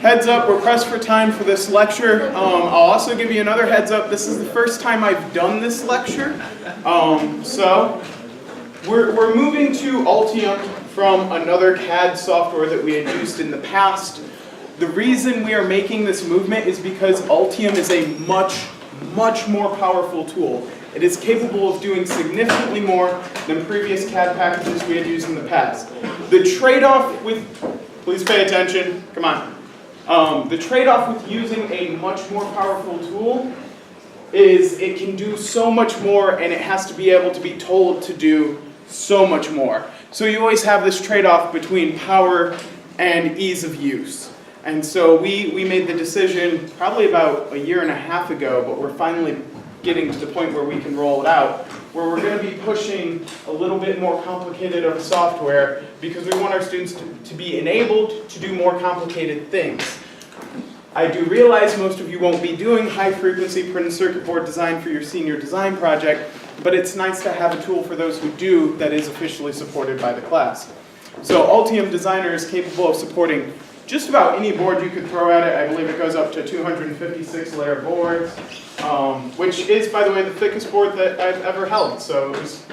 Heads up, we're pressed for time for this lecture. I'll also give you another heads up. This is the first time I've done this lecture. So we're moving to Altium from another CAD software that we had used in the past. The reason we are making this movement is because Altium is a much more powerful tool. It is capable of doing significantly more than previous CAD packages we had used in the past. The trade-off with, please pay attention, come on. The trade-off with using a much more powerful tool is it can do so much more and it has to be able to be told to do so much more. So you always have this trade-off between power and ease of use. And so we made the decision probably about a year and a half ago, but we're finally getting to the point where we can roll it out, where we're going to be pushing a little bit more complicated of software because we want our students to be enabled to do more complicated things. I do realize most of you won't be doing high-frequency printed circuit board design for your senior design project, but it's nice to have a tool for those who do that is officially supported by the class. So Altium Designer is capable of supporting just about any board you could throw at it. I believe it goes up to 256-layer boards, which is, by the way, the thickest board that I've ever held. So it was,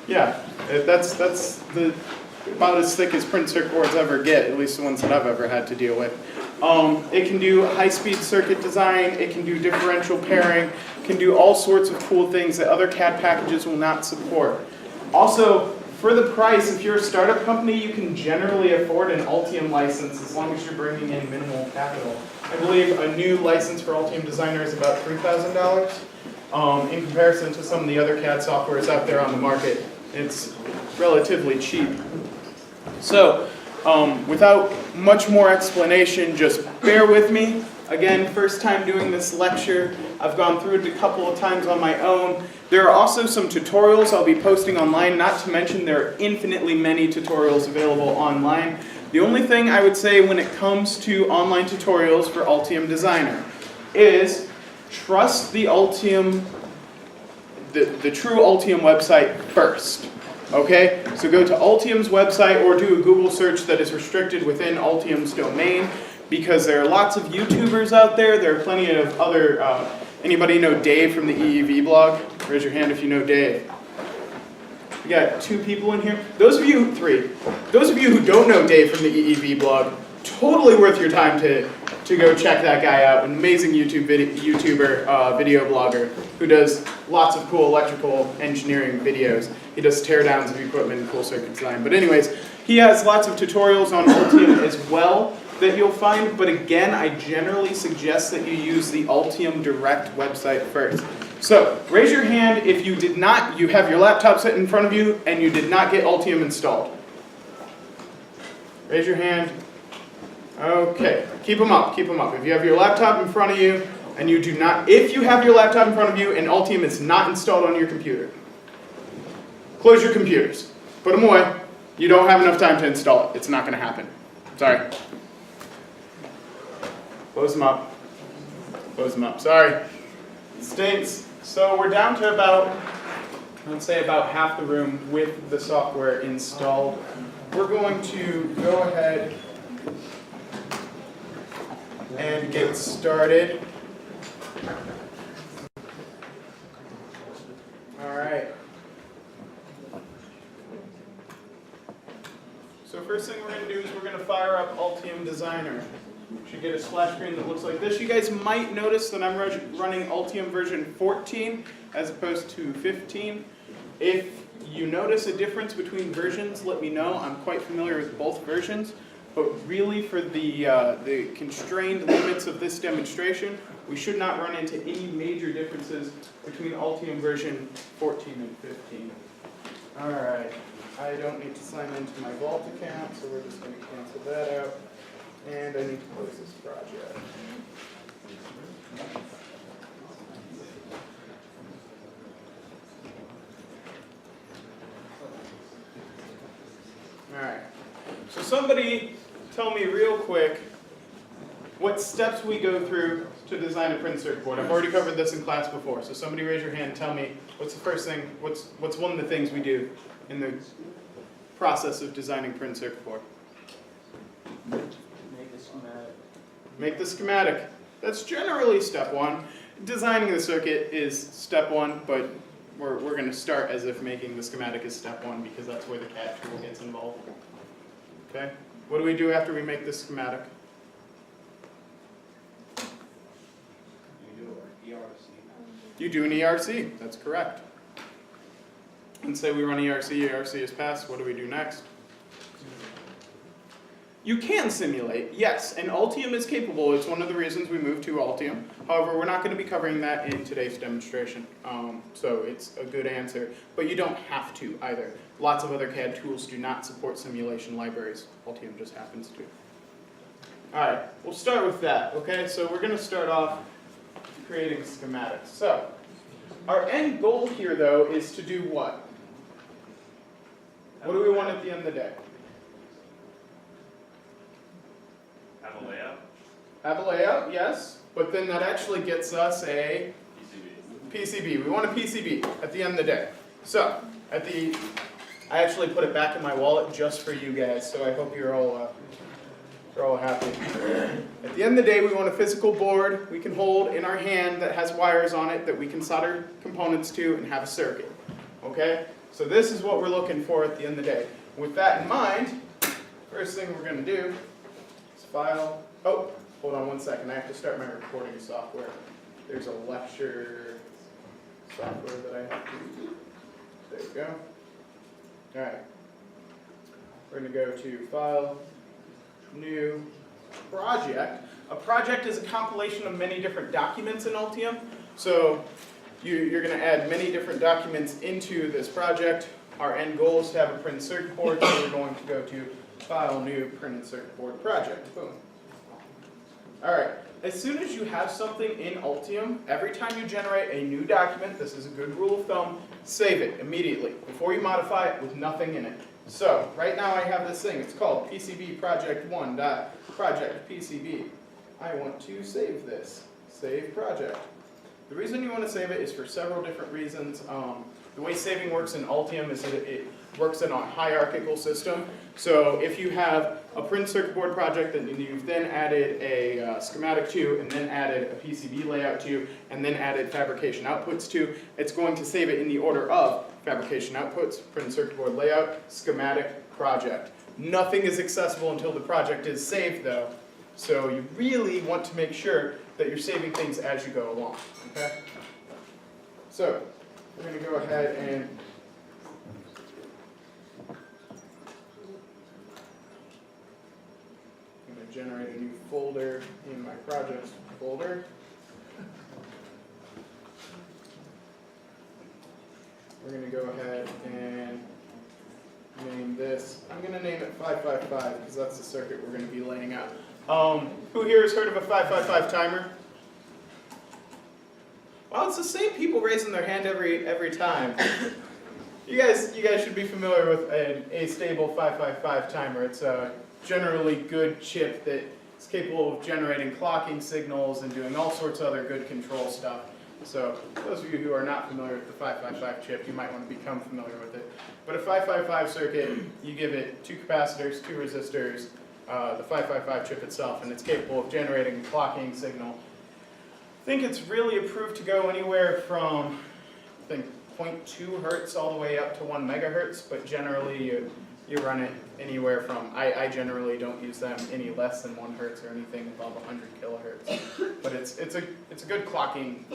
yeah, that's about as thick as printed circuit boards ever get, at least the ones that I've ever had to deal with. It can do high-speed circuit design, it can do differential pairing, can do all sorts of cool things that other CAD packages will not support. Also, for the price, if you're a startup company, you can generally afford an Altium license as long as you're bringing in minimal capital. I believe a new license for Altium Designer is about $3,000. In comparison to some of the other CAD softwares out there on the market, it's relatively cheap. So, without much more explanation, just bear with me. Again, first time doing this lecture. I've gone through it a couple of times on my own. There are also some tutorials I'll be posting online, not to mention there are infinitely many tutorials available online. The only thing I would say when it comes to online tutorials for Altium Designer is trust the Altium, the true Altium website first. Okay, so go to Altium's website or do a Google search that is restricted within Altium's domain, because there are lots of YouTubers out there. There are plenty of other, anybody know Dave from the EEV blog? Raise your hand if you know Dave. We got 2 people in here. Those of you, 3. Those of you who don't know Dave from the EEV blog, totally worth your time to go check that guy out. An amazing YouTuber, video blogger who does lots of cool electrical engineering videos. He does teardowns of equipment and cool circuit design. But anyways, he has lots of tutorials on Altium as well that you'll find. But again, I generally suggest that you use the Altium Direct website first. So raise your hand if you did not, you have your laptop sitting in front of you and you did not get Altium installed. Raise your hand. Okay, keep them up, keep them up. If you have your laptop in front of you and you do not, if you have your laptop in front of you and Altium is not installed on your computer, close your computers. Put them away. You don't have enough time to install it. It's not going to happen. Sorry. Close them up. Close them up. Sorry. It stinks. So we're down to about, let's say about half the room with the software installed. We're going to go ahead and get started. All right. So first thing we're going to do is we're going to fire up Altium Designer. You should get a splash screen that looks like this. You guys might notice that I'm running Altium version 14 as opposed to 15. If you notice a difference between versions, let me know. I'm quite familiar with both versions. But really, for the constrained limits of this demonstration, we should not run into any major differences between Altium version 14 and 15. All right. I don't need to sign into my Vault account, so we're just going to cancel that out. And I need to close this project. All right. So somebody tell me real quick what steps we go through to design a printed circuit board. I've already covered this in class before, so somebody raise your hand and tell me what's the first thing, what's one of the things we do in the process of designing printed circuit board. Make a schematic. make the schematic. That's generally step one. Designing the circuit is step one, but we're going to start as if making the schematic is step one because that's where the CAD tool gets involved. Okay? What do we do after we make the schematic? You do an ERC. You do an ERC, that's correct. And say we run ERC, ERC is passed, what do we do next? You can simulate, yes, and Altium is capable. It's one of the reasons we moved to Altium. However, we're not going to be covering that in today's demonstration, so it's a good answer. But you don't have to either. Lots of other CAD tools do not support simulation libraries. Altium just happens to. All right, we'll start with that, okay? So we're going to start off creating schematics. So our end goal here, though, is to do what? What do we want at the end of the day? Have a layout? Have a layout, yes, but then that actually gets us a PCB. We want a PCB at the end of the day. So, I actually put it back in my wallet just for you guys, so I hope you're all happy. At the end of the day, we want a physical board we can hold in our hand that has wires on it that we can solder components to and have a circuit. Okay? So this is what we're looking for at the end of the day. With that in mind, first thing we're going to do is file. Oh, hold on one second. I have to start my recording software. There's a lecture software that I have to use. There we go. All right. We're going to go to File, New, Project. A project is a compilation of many different documents in Altium. So you're going to add many different documents into this project. Our end goal is to have a printed circuit board, so we're going to go to File, New, Printed Circuit Board Project. Boom. All right. As soon as you have something in Altium, every time you generate a new document, this is a good rule of thumb, save it immediately before you modify it with nothing in it. So right now I have this thing. It's called PCB Project 1 Project PCB. I want to save this. Save project. The reason you want to save it is for several different reasons. The way saving works in Altium is that it works in a hierarchical system. So if you have a printed circuit board project that you've then added a schematic to, and then added a PCB layout to, and then added fabrication outputs to, it's going to save it in the order of fabrication outputs, printed circuit board layout, schematic, project. Nothing is accessible until the project is saved though. So you really want to make sure that you're saving things as you go along. Okay? So we're going to go ahead and I'm going to generate a new folder in my projects folder. We're going to go ahead and name this. I'm going to name it 555 because that's the circuit we're going to be laying out. Who here has heard of a 555 timer? Well, it's the same people raising their hand every time. You guys should be familiar with an A-stable 555 timer. It's a generally good chip that is capable of generating clocking signals and doing all sorts of other good control stuff. So those of you who are not familiar with the 555 chip, you might want to become familiar with it. But a 555 circuit, you give it 2 capacitors, 2 resistors, the 555 chip itself, and it's capable of generating a clocking signal. I think it's really approved to go anywhere from, I think, 0.2 hertz all the way up to 1 megahertz, but generally you run it anywhere from, I generally don't use them any less than 1 hertz or anything above 100 kilohertz. But it's a good clocking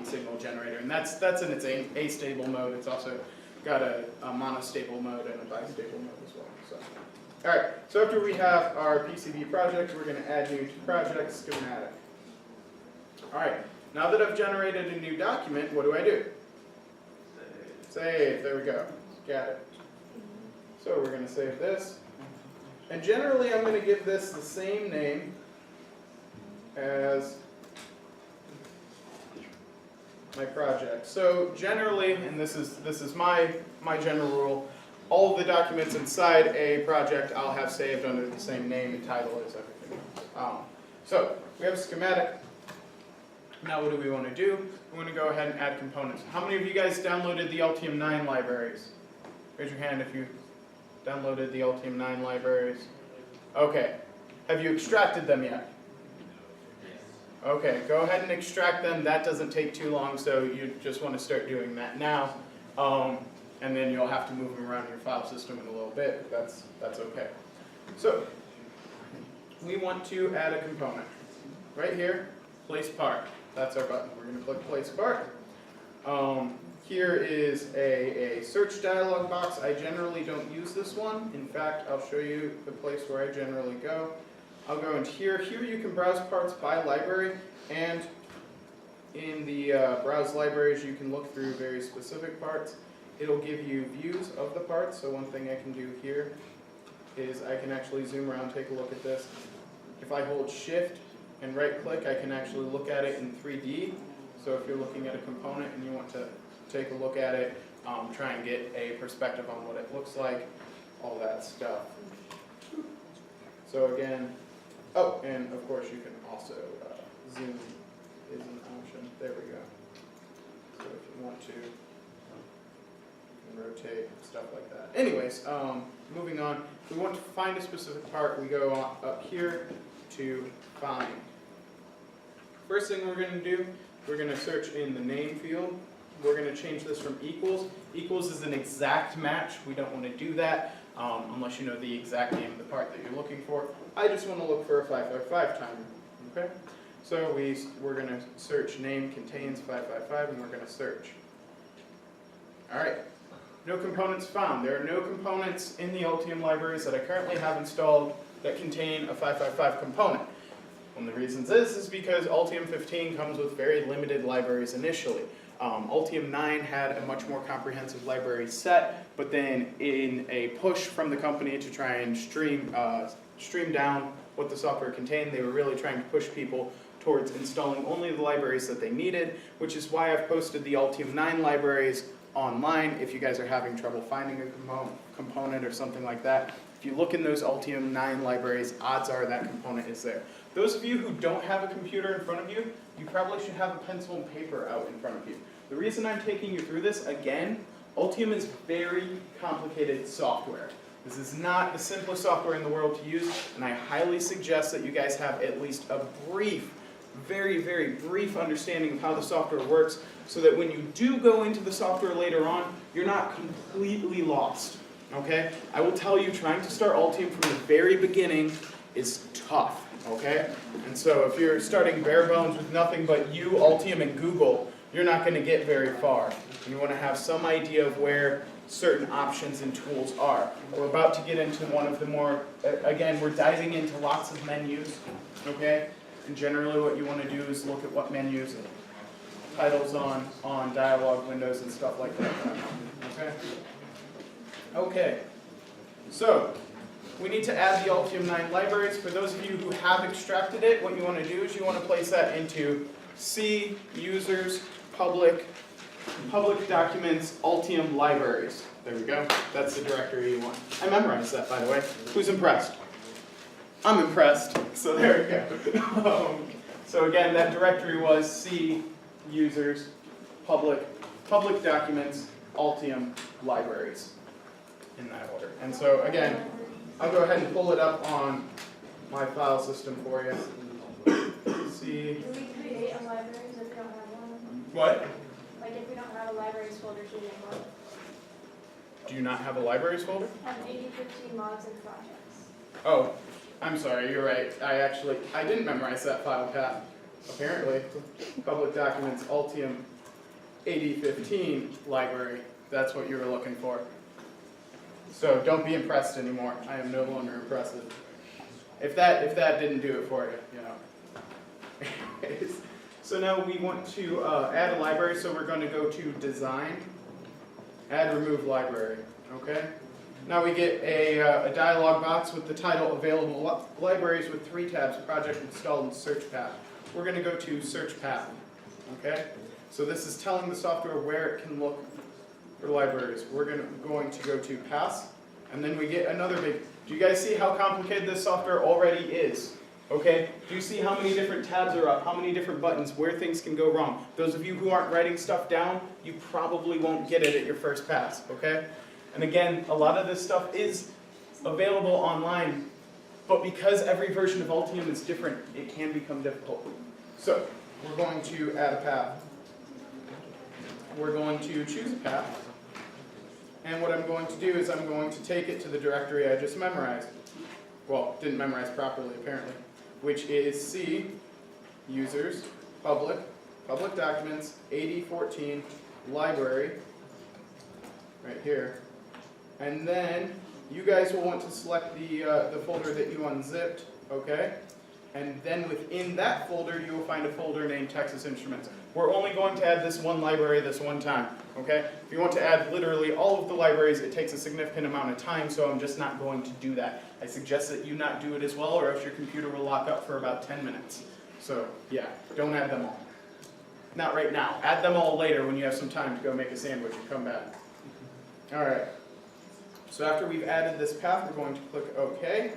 signal generator, and that's in its A-stable mode. It's also got a monostable mode and a bistable mode as well. So. All right, so after we have our PCB project, we're going to add new to project schematic. All right, now that I've generated a new document, what do? Save, there we go, got it. So we're going to save this. And generally I'm going to give this the same name as my project. So generally, and this is my general rule, all of the documents inside a project I'll have saved under the same name and title as everything else. So we have a schematic. Now what do we want to do? We want to go ahead and add components. How many of you guys downloaded the Altium 9 libraries? Raise your hand if you downloaded the Altium 9 libraries. Okay. Have you extracted them yet? Okay, go ahead and extract them. That doesn't take too long, so you just want to start doing that now. And then you'll have to move them around your file system in a little bit. That's okay. So we want to add a component. Right here, place part. That's our button. We're going to click place part. Here is a search dialog box. I generally don't use this one. In fact, I'll show you the place where I generally go. I'll go into here. Here you can browse parts by library, and in the browse libraries you can look through very specific parts. It'll give you views of the parts, so one thing I can do here is I can actually zoom around, take a look at this. If I hold shift and right click, I can actually look at it in 3D. So if you're looking at a component and you want to take a look at it, try and get a perspective on what it looks like, all that stuff. So again, oh, and of course you can also zoom is an option. There we go. So if you want to, you can rotate, stuff like that. Anyways, moving on, if we want to find a specific part, we go up here to find. First thing we're going to do, we're going to search in the name field. We're going to change this from equals. Equals is an exact match. We don't want to do that unless you know the exact name of the part that you're looking for. I just want to look for a 555 timer. Okay? So we're going to search name contains 555, and we're going to search. All right. No components found. There are no components in the Altium libraries that I currently have installed that contain a 555 component. One of the reasons is because Altium 15 comes with very limited libraries initially. Altium 9 had a much more comprehensive library set, but then in a push from the company to try and stream down what the software contained, they were really trying to push people towards installing only the libraries that they needed, which is why I've posted the Altium 9 libraries online if you guys are having trouble finding a component or something like that. If you look in those Altium 9 libraries, odds are that component is there. Those of you who don't have a computer in front of you, you probably should have a pencil and paper out in front of you. The reason I'm taking you through this, again, Altium is very complicated software. This is not the simplest software in the world to use, and I highly suggest that you guys have at least a brief, very, very brief understanding of how the software works, so that when you do go into the software later on, you're not completely lost. Okay? I will tell you, trying to start Altium from the very beginning is tough. Okay? And so if you're starting bare bones with nothing but you, Altium, and Google, you're not going to get very far. And you want to have some idea of where certain options and tools are. We're about to get into one of the more, again, we're diving into lots of menus. Okay? And generally what you want to do is look at what menus, titles on dialog windows and stuff like that. Okay? Okay. So, we need to add the Altium 9 libraries. For those of you who have extracted it, what you want to do is you want to place that into C, users, public documents, Altium libraries. There we go. That's the directory you want. I memorized that, by the way. Who's impressed? I'm impressed. So there we go. So again, that directory was C, users, public documents, Altium libraries, in that order. And so again, I'll go ahead and pull it up on my file system for you. See. Do we create a library if we don't have one? What? Like if we don't have a libraries folder, should we make one? Do you not have a libraries folder? I have 8015 mods and projects. Oh, I'm sorry, you're right. I didn't memorize that file path, apparently. Public documents, Altium 8015 library. That's what you were looking for. So don't be impressed anymore. I am no longer impressive. If that didn't do it for you, you know. So now we want to add a library, so we're going to go to Design, Add Remove Library. Okay? Now we get a dialog box with the title Available Libraries with 3 tabs, Project Installed and Search Path. We're going to go to Search Path. Okay? So this is telling the software where it can look for libraries. We're going to go to Paths, and then we get another big... Do you guys see how complicated this software already is? Okay? Do you see how many different tabs are up, how many different buttons, where things can go wrong? Those of you who aren't writing stuff down, you probably won't get it at your first pass. Okay? And again, a lot of this stuff is available online, but because every version of Altium is different, it can become difficult. So, we're going to add a path. We're going to choose a path. And what I'm going to do is I'm going to take it to the directory I just memorized. Well, didn't memorize properly apparently. Which is C, users, public documents, 8014, library, right here. And then you guys will want to select the folder that you unzipped, okay? And then within that folder, you will find a folder named Texas Instruments. We're only going to add this one library this one time, okay? If you want to add literally all of the libraries, it takes a significant amount of time, so I'm just not going to do that. I suggest that you not do it as well, or else your computer will lock up for about 10 minutes. So, yeah, don't add them all. Not right now. Add them all later when you have some time to go make a sandwich and come back. All right. So after we've added this path, we're going to click OK.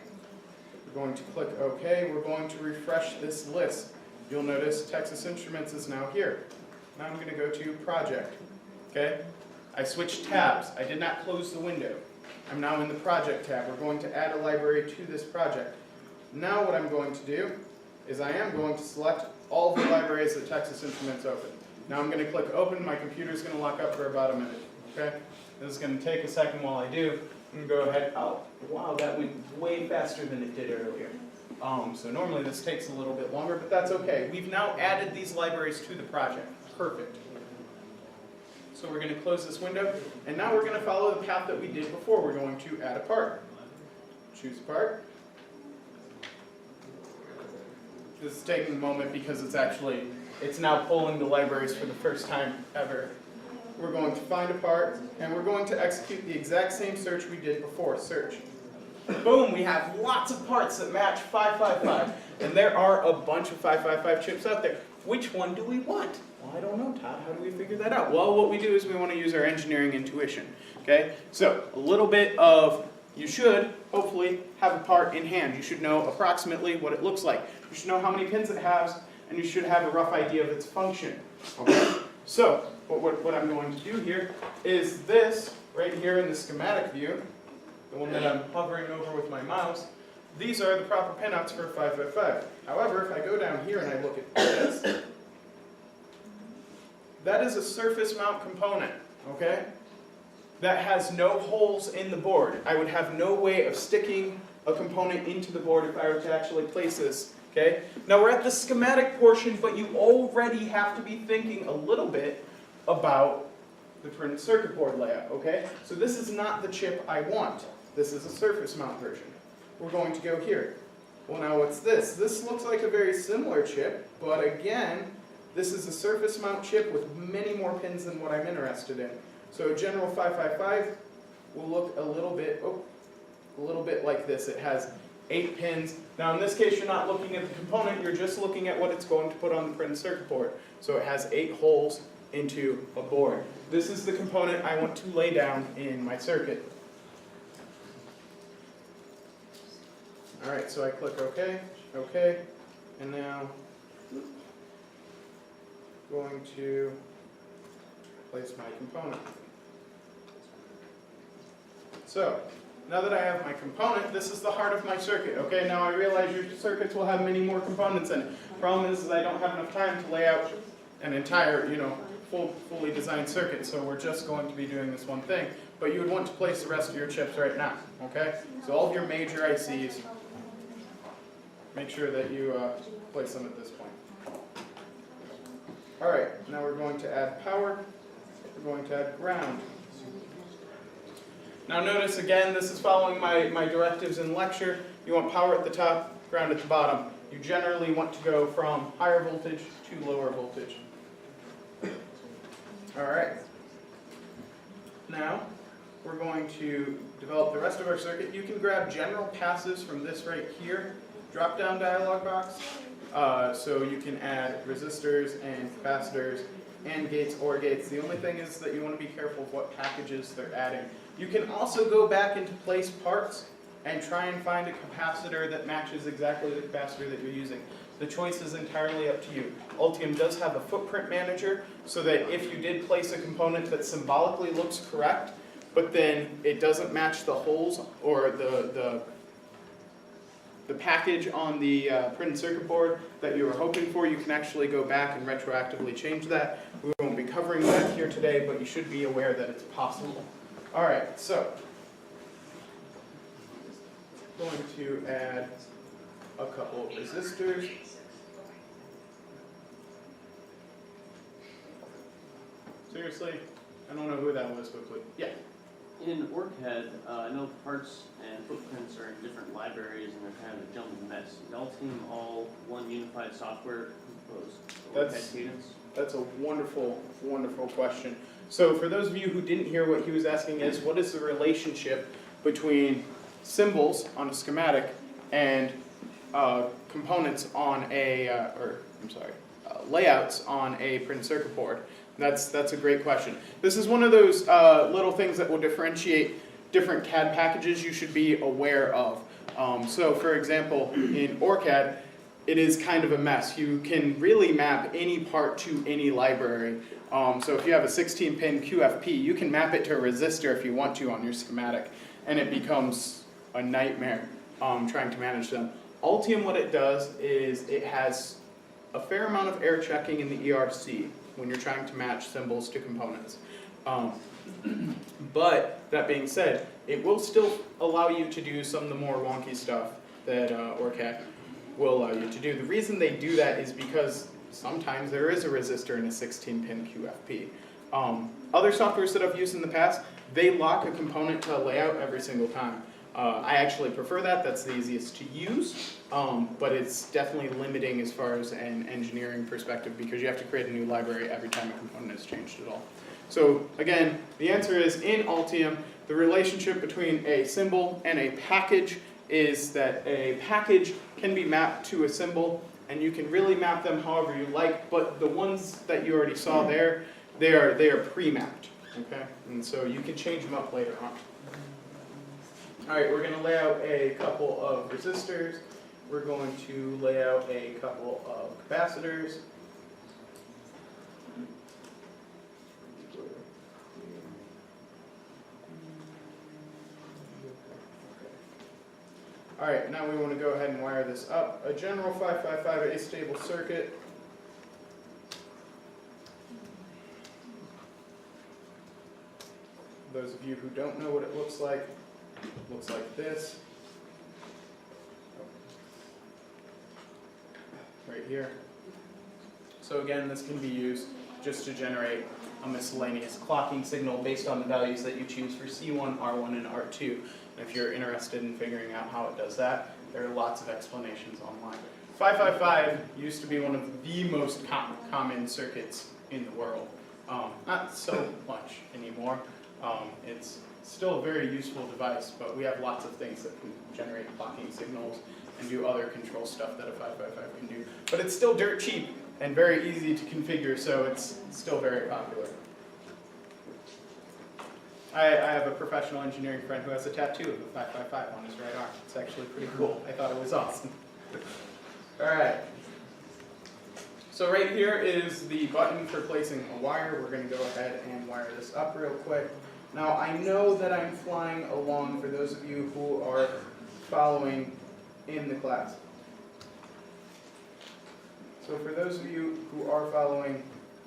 We're going to click OK. We're going to refresh this list. You'll notice Texas Instruments is now here. Now I'm going to go to Project. Okay? I switched tabs. I did not close the window. I'm now in the Project tab. We're going to add a library to this project. Now what I'm going to do is I am going to select all the libraries that Texas Instruments open. Now I'm going to click Open. My computer's going to lock up for about a minute. Okay? This is going to take a second while I do. I'm going to go ahead. Oh, wow, that went way faster than it did earlier. So normally this takes a little bit longer, but that's okay. We've now added these libraries to the project. Perfect. So we're going to close this window, and now we're going to follow the path that we did before. We're going to add a part. Choose a part. This is taking a moment because it's now pulling the libraries for the first time ever. We're going to find a part, and we're going to execute the exact same search we did before. Search. Boom, we have lots of parts that match 555. And there are a bunch of 555 chips out there. Which one do we want? Well, I don't know, Todd. How do we figure that out? Well, what we do is we want to use our engineering intuition. Okay? So, a little bit of, you should, hopefully, have a part in hand. You should know approximately what it looks like. You should know how many pins it has, and you should have a rough idea of its function. Okay? So, what I'm going to do here is this, right here in the schematic view, the one that I'm hovering over with my mouse, these are the proper pinouts for 555. However, if I go down here and I look at this, that is a surface mount component, okay? That has no holes in the board. I would have no way of sticking a component into the board if I were to actually place this, okay? Now we're at the schematic portion, but you already have to be thinking a little bit about the printed circuit board layout, okay? So this is not the chip I want. This is a surface mount version. We're going to go here. Well, now what's this? This looks like a very similar chip, but again, this is a surface mount chip with many more pins than what I'm interested in. So a general 555 will look a little bit like this. It has 8 pins. Now in this case, you're not looking at the component, you're just looking at what it's going to put on the printed circuit board. So it has 8 holes into a board. This is the component I want to lay down in my circuit. Alright, so I click OK, OK, and now going to place my component. So, now that I have my component, this is the heart of my circuit. Okay, now I realize your circuits will have many more components in it. Problem is I don't have enough time to lay out an entire, fully designed circuit, so we're just going to be doing this one thing. But you would want to place the rest of your chips right now, okay? So all of your major ICs, make sure that you place them at this point. Alright, now we're going to add power. We're going to add ground. Now notice again, this is following my directives in lecture. You want power at the top, ground at the bottom. You generally want to go from higher voltage to lower voltage. Alright. Now, we're going to develop the rest of our circuit. You can grab general passives from this right here, drop-down dialog box. So you can add resistors and capacitors and gates or gates. The only thing is that you want to be careful of what packages they're adding. You can also go back into place parts and try and find a capacitor that matches exactly the capacitor that you're using. The choice is entirely up to you. Altium does have a footprint manager so that if you did place a component that symbolically looks correct, but then it doesn't match the holes or the the package on the printed circuit board that you were hoping for, you can actually go back and retroactively change that. We won't be covering that here today, but you should be aware that it's possible. All right, so I'm going to add a couple of resistors. Seriously? I don't know who that was, but please. Yeah. In OrCAD, I know parts and footprints are in different libraries and they're kind of a jumbled mess. Is Altium all one unified software composed OrCAD cadence? That's a wonderful, wonderful question. So for those of you who didn't hear what he was asking is, what is the relationship between symbols on a schematic and components on a, layouts on a printed circuit board? That's a great question. This is one of those little things that will differentiate different CAD packages you should be aware of. So for example, in OrCAD, it is kind of a mess. You can really map any part to any library. So if you have a 16-pin QFP, you can map it to a resistor if you want to on your schematic, and it becomes a nightmare trying to manage them. Altium, what it does is it has a fair amount of error checking in the ERC when you're trying to match symbols to components. But that being said, it will still allow you to do some of the more wonky stuff that OrCAD will allow you to do. The reason they do that is because sometimes there is a resistor in a 16-pin QFP. Other softwares that I've used in the past, they lock a component to a layout every single time. I actually prefer that. That's the easiest to use, but it's definitely limiting as far as an engineering perspective because you have to create a new library every time a component is changed at all. So again, the answer is in Altium, the relationship between a symbol and a package is that a package can be mapped to a symbol, and you can really map them however you like, but the ones that you already saw there, they are pre-mapped, okay? And so you can change them up later on. All right, we're going to lay out a couple of resistors. We're going to lay out a couple of capacitors. All right, now we want to go ahead and wire this up. A general 555 A-stable circuit. Those of you who don't know what it looks like this. Right here. So again, this can be used just to generate a miscellaneous clocking signal based on the values that you choose for C1, R1, and R2. And if you're interested in figuring out how it does that, there are lots of explanations online. 555 used to be one of the most common circuits in the world. Not so much anymore. It's still a very useful device, but we have lots of things that can generate clocking signals and do other control stuff that a 555 can do. But it's still dirt cheap and very easy to configure, so it's still very popular. I have a professional engineering friend who has a tattoo of the 555 on his right arm. It's actually pretty cool. I thought it was awesome. All right. So right here is the button for placing a wire. We're going to go ahead and wire this up real quick. Now I know that I'm flying along for those of you who are following in the class. So for those of you who are following,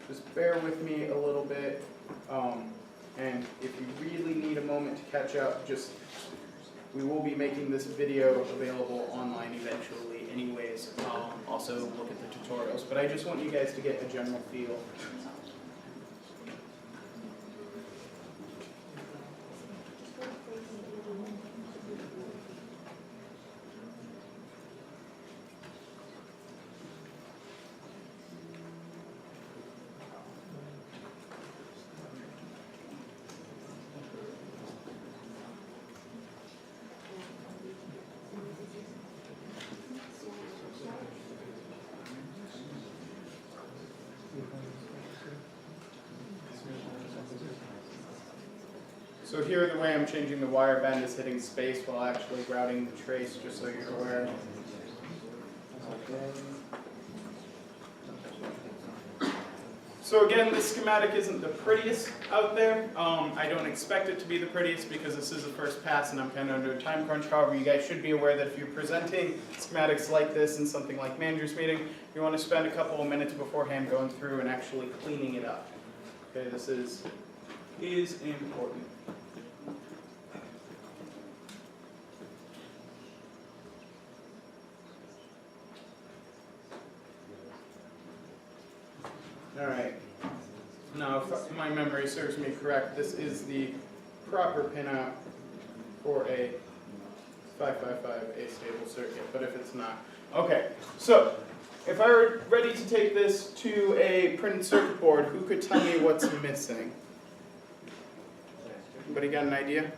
just bear with me a little bit. And if you really need a moment to catch up, we will be making this video available online eventually anyways. Also look at the tutorials, but I just want you guys to get a general feel. So here the way I'm changing the wire bend is hitting space while actually routing the trace, just so you're aware. So again, this schematic isn't the prettiest out there. I don't expect it to be the prettiest because this is the first pass and I'm kind of under a time crunch. However, you guys should be aware that if you're presenting schematics like this in something like manager's meeting, you want to spend a couple of minutes beforehand going through and actually cleaning it up. Okay, this is important. All right. Now, if my memory serves me correct, this is the proper pinout for a 555 A-stable circuit, but if it's not. Okay, so if I were ready to take this to a printed circuit board, who could tell me what's missing? Anybody got an idea?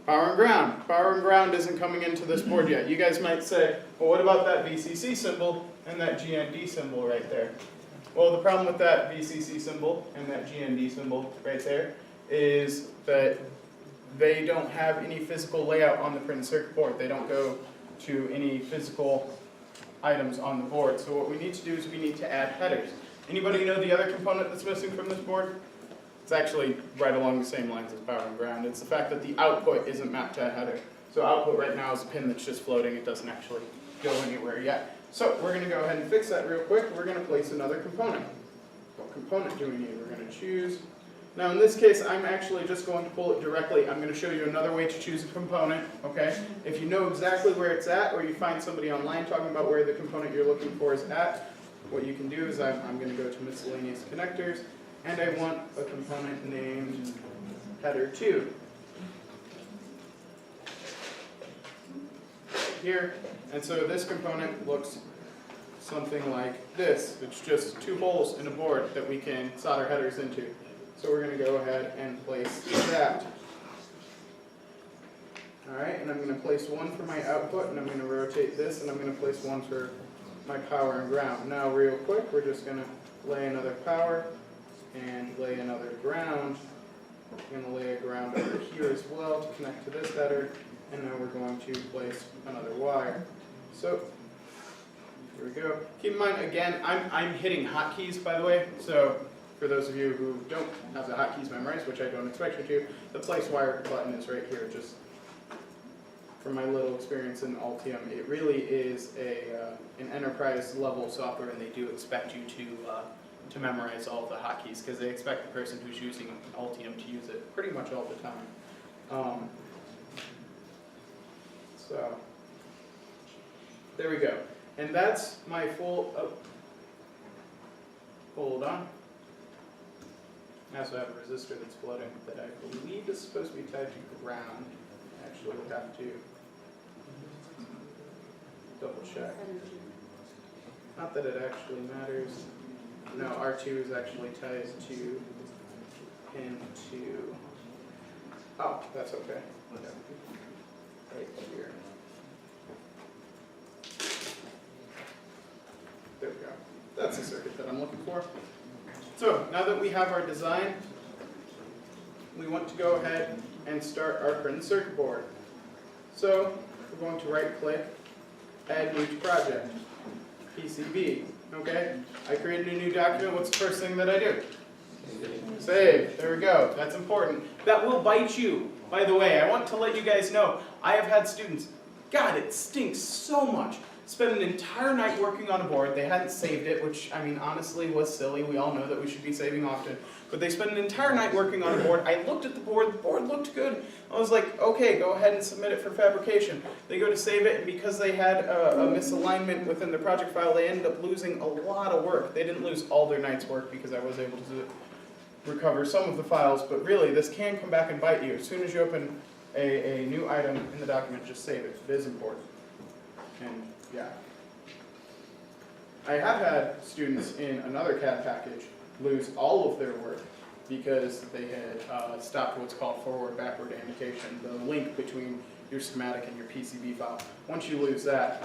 Power and ground. Power and ground isn't coming into this board yet. You guys might say, well, what about that VCC symbol and that GND symbol right there? Well, the problem with that VCC symbol and that GND symbol right there is that they don't have any physical layout on the printed circuit board. They don't go to any physical items on the board. So what we need to do is we need to add headers. Anybody know the other component that's missing from this board? It's actually right along the same lines as power and ground. It's the fact that the output isn't mapped to a header. So output right now is a pin that's just floating. It doesn't actually go anywhere yet. So we're going to go ahead and fix that real quick. We're going to place another component. What component do we need? We're going to choose. Now in this case, I'm actually just going to pull it directly. I'm going to show you another way to choose a component. Okay? If you know exactly where it's at, or you find somebody online talking about where the component you're looking for is at, what you can do is I'm going to go to miscellaneous connectors. And I want a component named header 2. Here, and so this component looks something like this. It's just 2 holes in a board that we can solder headers into. So we're going to go ahead and place that. Alright, and I'm going to place one for my output, and I'm going to rotate this, and I'm going to place one for my power and ground. Now real quick, we're just going to lay another power, and lay another ground. I'm going to lay a ground over here as well to connect to this header, and now we're going to place another wire. So, here we go. Keep in mind, again, I'm hitting hotkeys, by the way, so for those of you who don't have the hotkeys memorized, which I don't expect you to, the place wire button is right here. Just from my little experience in Altium, it really is an enterprise level software, and they do expect you to memorize all of the hotkeys because they expect the person who's using Altium to use it pretty much all the time. So there we go. And that's my full, hold on. I also have a resistor that's floating that I believe is supposed to be tied to ground. Actually, we'll have to double check. Not that it actually matters. No, R2 is actually tied to pin 2. Oh, that's okay. Right here. There we go. That's the circuit that I'm looking for. So, now that we have our design, we want to go ahead and start our printed circuit board. So, we're going to right-click, Add New to Project, PCB. Okay, I created a new document. What's the first thing that I do? Save. There we go. That's important. That will bite you. By the way, I want to let you guys know, I have had students, God, it stinks so much. Spend an entire night working on a board. They hadn't saved it, which, I mean, honestly was silly. We all know that we should be saving often. But they spent an entire night working on a board. I looked at the board looked good. I was like, okay, go ahead and submit it for fabrication. They go to save it, and because they had a misalignment within the project file, they ended up losing a lot of work. They didn't lose all their night's work because I was able to recover some of the files, but really, this can come back and bite you. As soon as you open a new item in the document, just save it. It is important. And yeah. I have had students in another CAD package lose all of their work because they had stopped what's called forward-backward annotation, the link between your schematic and your PCB file. Once you lose that,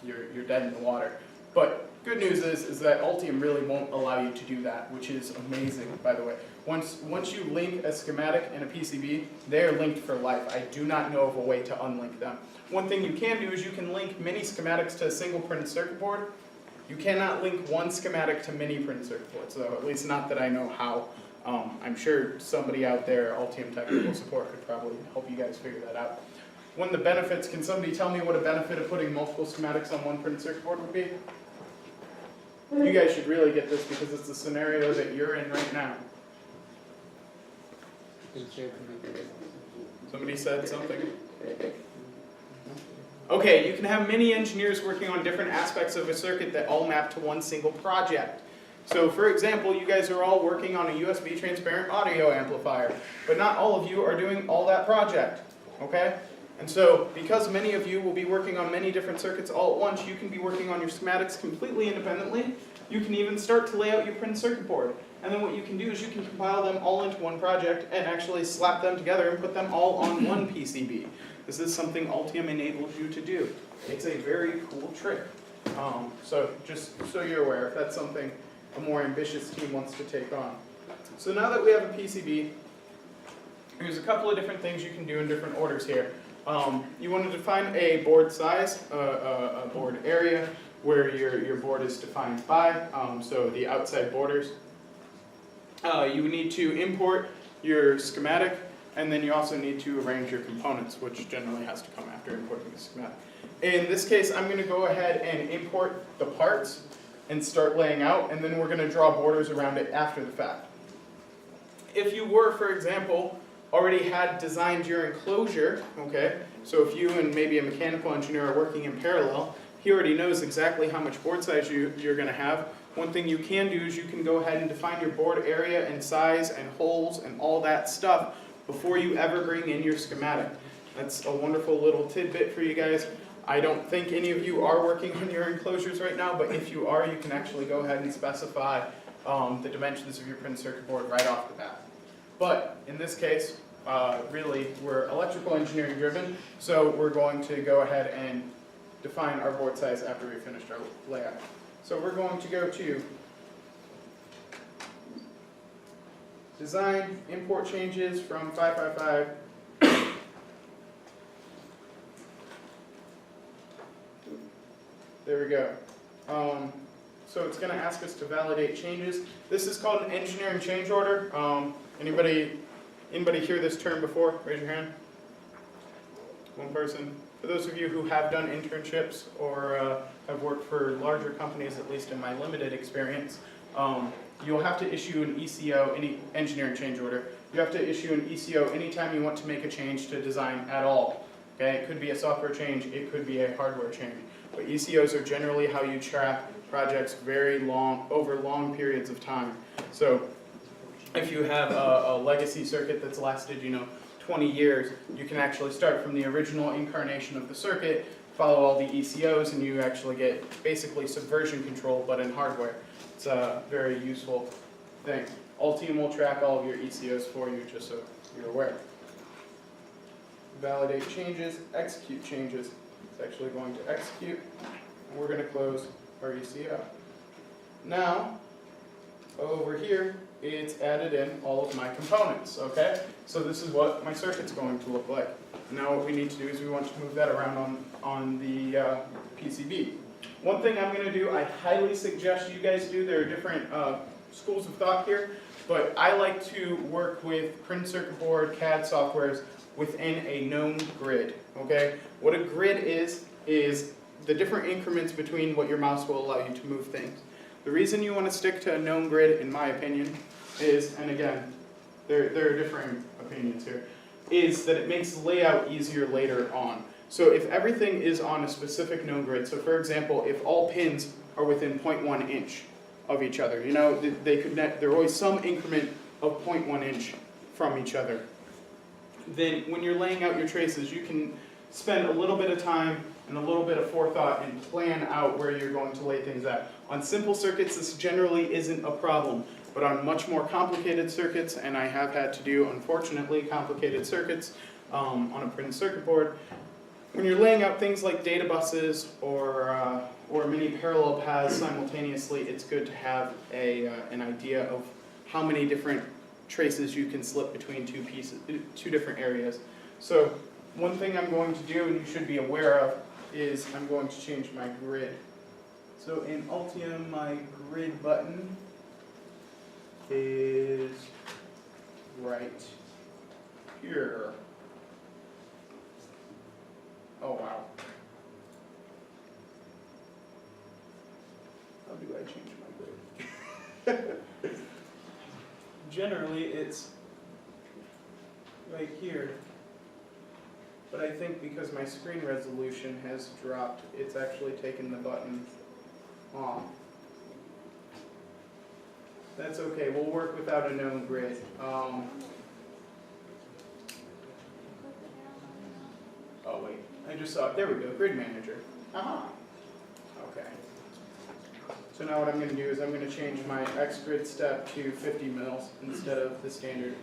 you're dead in the water. But good news is that Altium really won't allow you to do that, which is amazing, by the way. Once you link a schematic and a PCB, they're linked for life. I do not know of a way to unlink them. One thing you can do is you can link many schematics to a single printed circuit board, You cannot link one schematic to many printed circuit boards, though, at least not that I know how. I'm sure somebody out there, Altium technical support, could probably help you guys figure that out. One of the benefits, can somebody tell me what a benefit of putting multiple schematics on one printed circuit board would be? You guys should really get this because it's the scenario that you're in right now. Somebody said something? Okay, you can have many engineers working on different aspects of a circuit that all map to one single project. So for example, you guys are all working on a USB transparent audio amplifier, but not all of you are doing all that project, okay? And so, because many of you will be working on many different circuits all at once, you can be working on your schematics completely independently. You can even start to lay out your printed circuit board. And then what you can do is you can compile them all into one project and actually slap them together and put them all on one PCB. This is something Altium enables you to do. It's a very cool trick. So just so you're aware, if that's something a more ambitious team wants to take on. So now that we have a PCB, there's a couple of different things you can do in different orders here. You want to define a board size, a board area, where your board is defined by, so the outside borders. You need to import your schematic, and then you also need to arrange your components, which generally has to come after importing the schematic. In this case, I'm going to go ahead and import the parts and start laying out, and then we're going to draw borders around it after the fact. If you were, for example, already had designed your enclosure, okay, so if you and maybe a mechanical engineer are working in parallel, he already knows exactly how much board size you're going to have. One thing you can do is you can go ahead and define your board area and size and holes and all that stuff before you ever bring in your schematic. That's a wonderful little tidbit for you guys. I don't think any of you are working on your enclosures right now, but if you are, you can actually go ahead and specify the dimensions of your printed circuit board right off the bat. But in this case, really, we're electrical engineering driven, so we're going to go ahead and define our board size after we finished our layout. So we're going to go to Design, Import Changes from 555. There we go. So it's going to ask us to validate changes. This is called an engineering change order. Anybody hear this term before? Raise your hand. One person. For those of you who have done internships or have worked for larger companies, at least in my limited experience, you'll have to issue an ECO, any engineering change order. You have to issue an ECO anytime you want to make a change to design at all. Okay? It could be a software change, it could be a hardware change. But ECOs are generally how you track projects over long periods of time. So if you have a legacy circuit that's lasted, 20 years, you can actually start from the original incarnation of the circuit, follow all the ECOs, and you actually get basically subversion control, but in hardware. It's a very useful thing. Altium will track all of your ECOs for you, just so you're aware. Validate changes, execute changes. It's actually going to execute, and we're going to close our ECO. Now, over here, it's added in all of my components, okay? So this is what my circuit's going to look like. Now what we need to do is we want to move that around on the PCB. One thing I'm going to do, I highly suggest you guys do, there are different schools of thought here, but I like to work with printed circuit board, CAD softwares within a known grid, okay? What a grid is the different increments between what your mouse will allow you to move things. The reason you want to stick to a known grid, in my opinion, is, and again, there are differing opinions here, is that it makes layout easier later on. So if everything is on a specific known grid, so for example, if all pins are within 0.1 inch of each other, they're always some increment of 0.1 inch from each other, then when you're laying out your traces, you can spend a little bit of time and a little bit of forethought and plan out where you're going to lay things out. On simple circuits, this generally isn't a problem, but on much more complicated circuits, and I have had to do, unfortunately, complicated circuits on a printed circuit board, when you're laying out things like data buses or many parallel paths simultaneously, it's good to have an idea of how many different traces you can slip between two different areas. So one thing I'm going to do, and you should be aware of, is I'm going to change my grid. So in Altium, my grid button is right here. Oh wow. How do I change my grid? Generally, it's right here. But I think because my screen resolution has dropped, it's actually taken the button off. That's okay, we'll work without a known grid. Oh wait, I just saw it, there we go, grid manager. Aha. Okay. So now what I'm gonna do is I'm gonna change my X grid step to 50 mils instead of the standard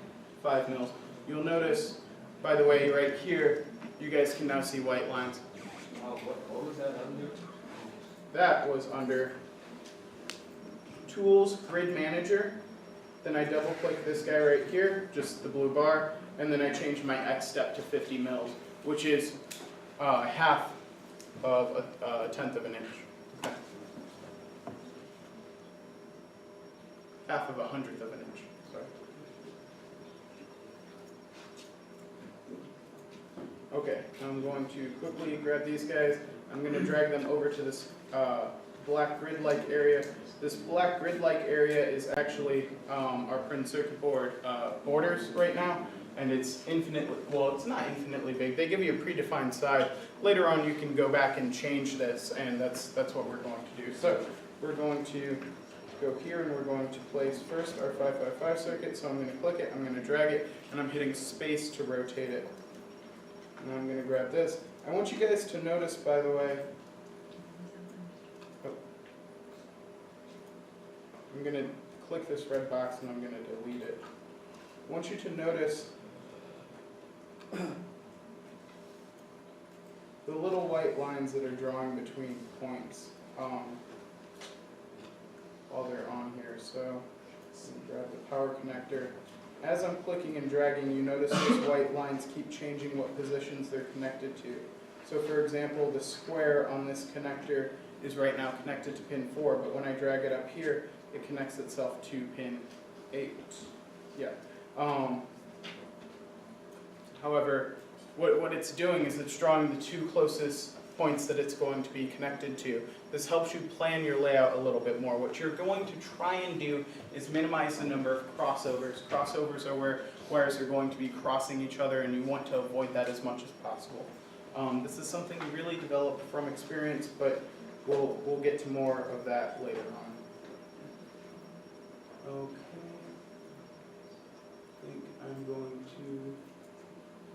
5 mils. You'll notice, by the way, right here, you guys can now see white lines. What was that under? That was under Tools, Grid Manager. Then I double click this guy right here, just the blue bar, and then I change my X step to 50 mils, which is half of a tenth of an inch. Okay. Half of 100th of an inch, sorry. Okay, I'm going to quickly grab these guys. I'm going to drag them over to this black grid-like area. This black grid-like area is actually our printed circuit board borders right now, and it's infinitely, well, it's not infinitely big. They give you a predefined size. Later on, you can go back and change this, and that's what we're going to do. So we're going to go here, and we're going to place first our 555 circuit. So I'm going to click it, I'm going to drag it, and I'm hitting space to rotate it. And I'm going to grab this. I want you guys to notice, by the way, I'm going to click this red box and I'm going to delete it. I want you to notice the little white lines that are drawing between points while they're on here. So grab the power connector. As I'm clicking and dragging, you notice those white lines keep changing what positions they're connected to. So for example, the square on this connector is right now connected to pin 4, but when I drag it up here, it connects itself to pin 8. Yeah. However, what it's doing is it's drawing the two closest points that it's going to be connected to. This helps you plan your layout a little bit more. What you're going to try and do is minimize the number of crossovers. Crossovers are where wires are going to be crossing each other, and you want to avoid that as much as possible. This is something you really develop from experience, but we'll get to more of that later on. Okay. I think I'm going to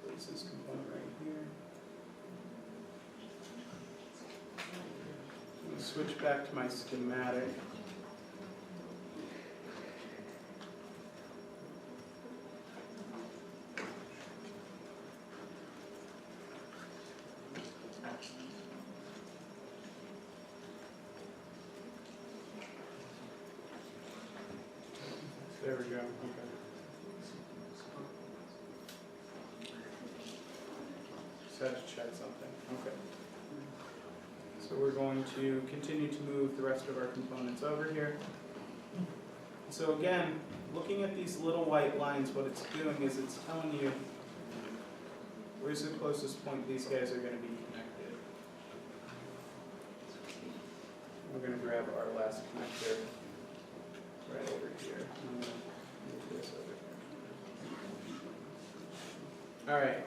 place this component right here. I'm going to switch back to my schematic. There we go. Okay. Just had to check something. Okay. So we're going to continue to move the rest of our components over here. So again, looking at these little white lines, what it's doing is it's telling you where's the closest point these guys are going to be connected. We're going to grab our last connector right over here. I'm going to move this over here. All right.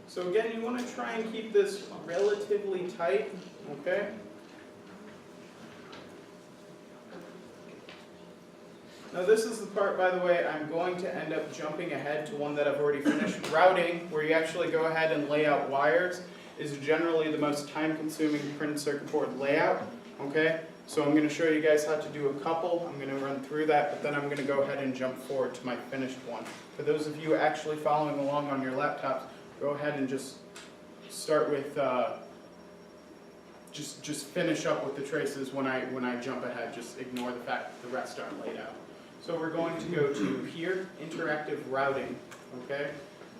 So again, you want to try and keep this relatively tight, okay? Now this is the part, by the way, I'm going to end up jumping ahead to one that I've already finished. Routing, where you actually go ahead and lay out wires, is generally the most time-consuming printed circuit board layout, okay? So I'm going to show you guys how to do a couple. I'm going to run through that, but then I'm going to go ahead and jump forward to my finished one. For those of you actually following along on your laptops, go ahead and just start with, just finish up with the traces when I jump ahead. Just ignore the fact that the rest aren't laid out. So we're going to go to here, interactive routing, okay?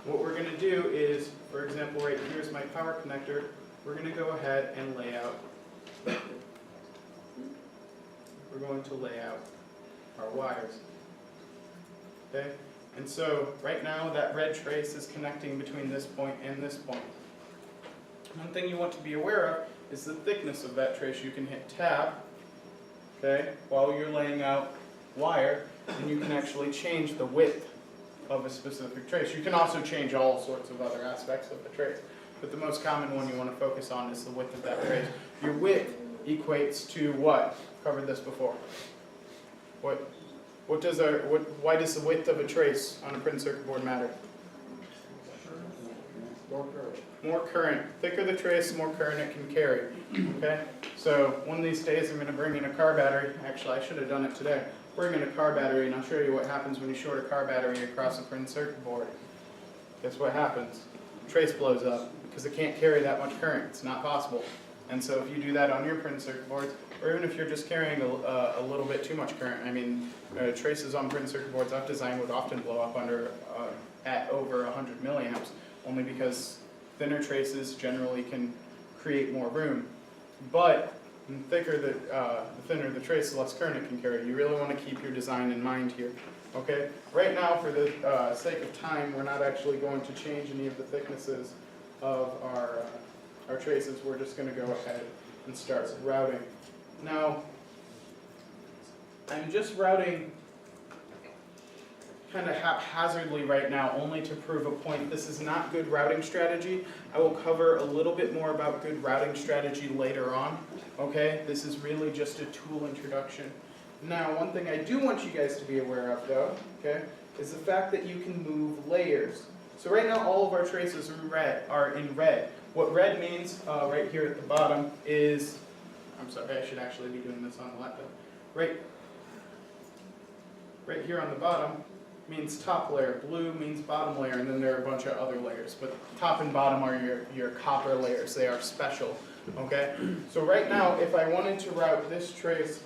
What we're going to do is, for example, right here's my power connector. We're going to go ahead and lay out we're going to lay out our wires. Okay? And so right now that red trace is connecting between this point and this point. One thing you want to be aware of is the thickness of that trace. You can hit tab, okay, while you're laying out wire, and you can actually change the width of a specific trace. You can also change all sorts of other aspects of the trace, but the most common one you want to focus on is the width of that trace. Your width equates to what? Covered this before. Why does the width of a trace on a printed circuit board matter? More current. Thicker the trace, the more current it can carry. Okay? So one of these days I'm going to bring in a car battery. Actually, I should have done it today. Bring in a car battery and I'll show you what happens when you short a car battery across a printed circuit board. Guess what happens? The trace blows up because it can't carry that much current. It's not possible. And so if you do that on your printed circuit boards, or even if you're just carrying a little bit too much current, I mean, traces on printed circuit boards I've designed would often blow up at over 100 milliamps, only because thinner traces generally can create more room. But the thinner the trace, the less current it can carry. You really want to keep your design in mind here. Okay? Right now, for the sake of time, we're not actually going to change any of the thicknesses of our traces. We're just going to go ahead and start routing. Now, I'm just routing kind of haphazardly right now, only to prove a point. This is not good routing strategy. I will cover a little bit more about good routing strategy later on. Okay, this is really just a tool introduction. Now, one thing I do want you guys to be aware of, though, okay, is the fact that you can move layers. So right now, all of our traces are in red. What red means right here at the bottom is, I'm sorry, I should actually be doing this on the laptop. Right here on the bottom means top layer, blue means bottom layer, and then there are a bunch of other layers. But top and bottom are your copper layers. They are special, okay? So right now, if I wanted to route this trace,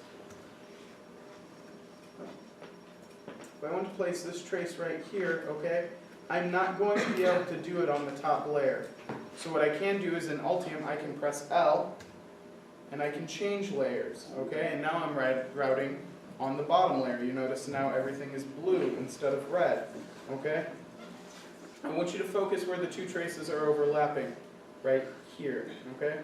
if I want to place this trace right here, okay, I'm not going to be able to do it on the top layer. So what I can do is in Altium, I can press L, and I can change layers, okay? And now I'm routing on the bottom layer. You notice now everything is blue instead of red, okay? I want you to focus where the two traces are overlapping, right here, okay?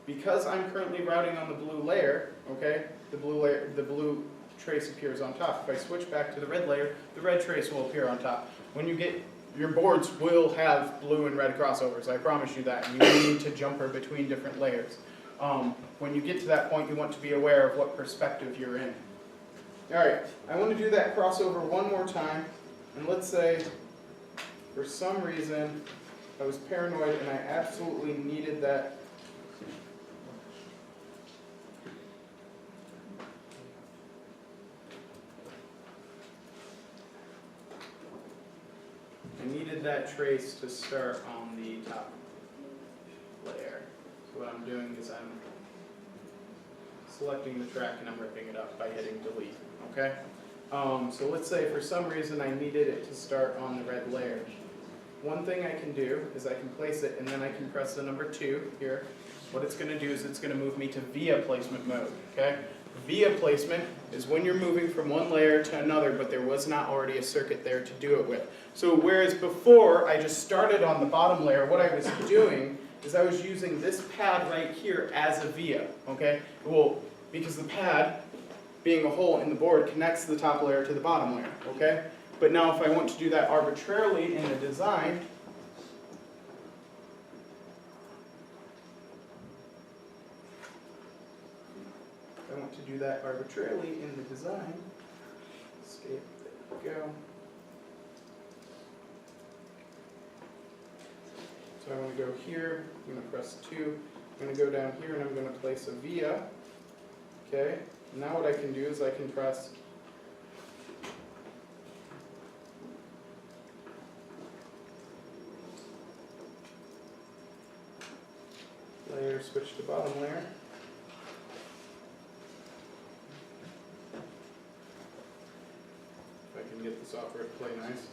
Because I'm currently routing on the blue layer, okay, the blue trace appears on top. If I switch back to the red layer, the red trace will appear on top. When you get, your boards will have blue and red crossovers, I promise you that. You will need to jumper between different layers. When you get to that point, you want to be aware of what perspective you're in. Alright, I want to do that crossover one more time, and let's say, for some reason, I was paranoid and I absolutely needed that. I needed that trace to start on the top layer. So what I'm doing is I'm selecting the track and I'm ripping it up by hitting delete, okay? So let's say for some reason I needed it to start on the red layer. One thing I can do is I can place it and then I can press the number 2 here. What it's going to do is it's going to move me to via placement mode, okay? Via placement is when you're moving from one layer to another, but there was not already a circuit there to do it with. So whereas before I just started on the bottom layer, what I was doing is I was using this pad right here as a via, okay? Well, because the pad, being a hole in the board, connects the top layer to the bottom layer, okay? But now if I want to do that arbitrarily in a design, escape, there we go. So I want to go here, I'm going to press 2, I'm going to go down here and I'm going to place a via, okay? Now what I can do is I can press layer, switch to bottom layer. If I can get the software to play nice.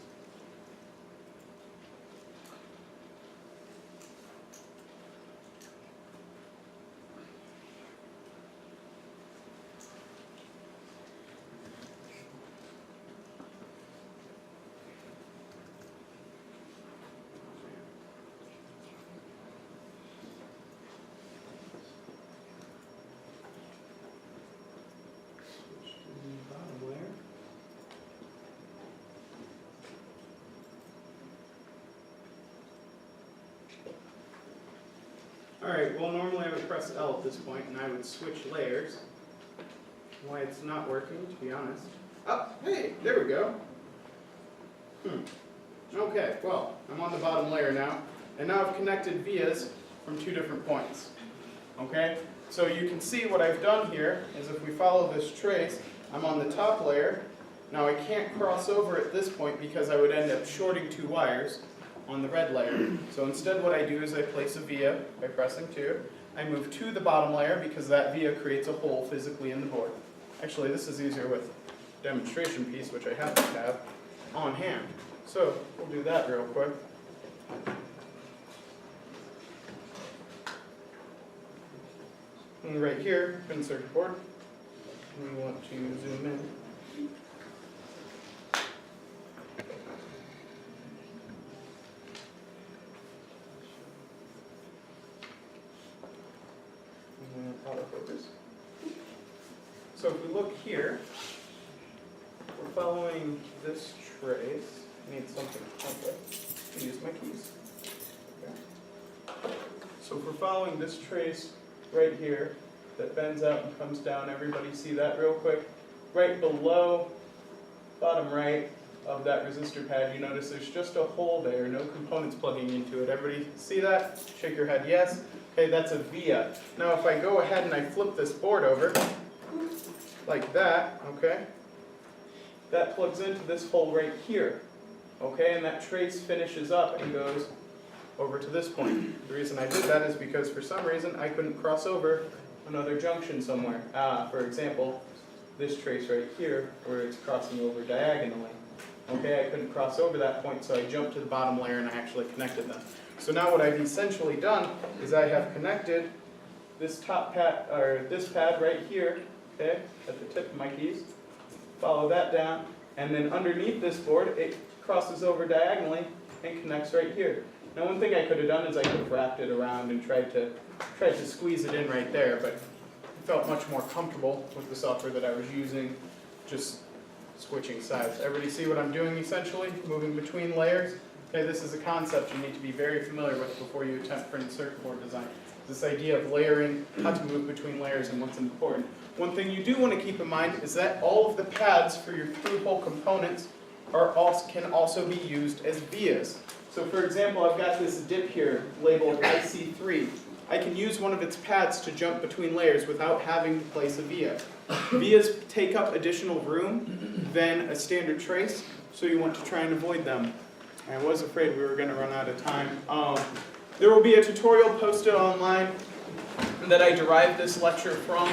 Alright, well normally I would press L at this point and I would switch layers. Why it's not working, to be honest. Oh, hey, there we go. Okay, well, I'm on the bottom layer now, and now I've connected vias from 2 different points. Okay, so you can see what I've done here is if we follow this trace, I'm on the top layer. Now I can't cross over at this point because I would end up shorting 2 wires on the red layer. So instead what I do is I place a via by pressing 2. I move to the bottom layer because that via creates a hole physically in the board. Actually, this is easier with a demonstration piece, which I happen to have on hand. So we'll do that real quick. And right here, pin circuit board, we want to zoom in. And autofocus. So if we look here, we're following this trace. I need something to help with. Use my keys. Okay. So if we're following this trace right here that bends out and comes down, everybody see that real quick? Right below, bottom right of that resistor pad, you notice there's just a hole there, no components plugging into it. Everybody see that? Shake your head yes. Okay, that's a via. Now if I go ahead and I flip this board over, like that, okay, that plugs into this hole right here. Okay, and that trace finishes up and goes over to this point. The reason I did that is because for some reason I couldn't cross over another junction somewhere. For example, this trace right here where it's crossing over diagonally. Okay, I couldn't cross over that point, so I jumped to the bottom layer and I actually connected them. So now what I've essentially done is I have connected this top pad, or this pad right here, okay, at the tip of my keys. Follow that down, and then underneath this board, it crosses over diagonally and connects right here. Now one thing I could have done is I could have wrapped it around and tried to squeeze it in right there, but I felt much more comfortable with the software that I was using, just switching sides. Everybody see what I'm doing essentially? Moving between layers? Okay, this is a concept you need to be very familiar with before you attempt printed circuit board design. This idea of layering, how to move between layers and what's important. One thing you do want to keep in mind is that all of the pads for your through-hole components can also be used as vias. So for example, I've got this dip here labeled IC3. I can use one of its pads to jump between layers without having to place a via. Vias take up additional room than a standard trace, so you want to try and avoid them. I was afraid we were going to run out of time. There will be a tutorial posted online that I derived this lecture from.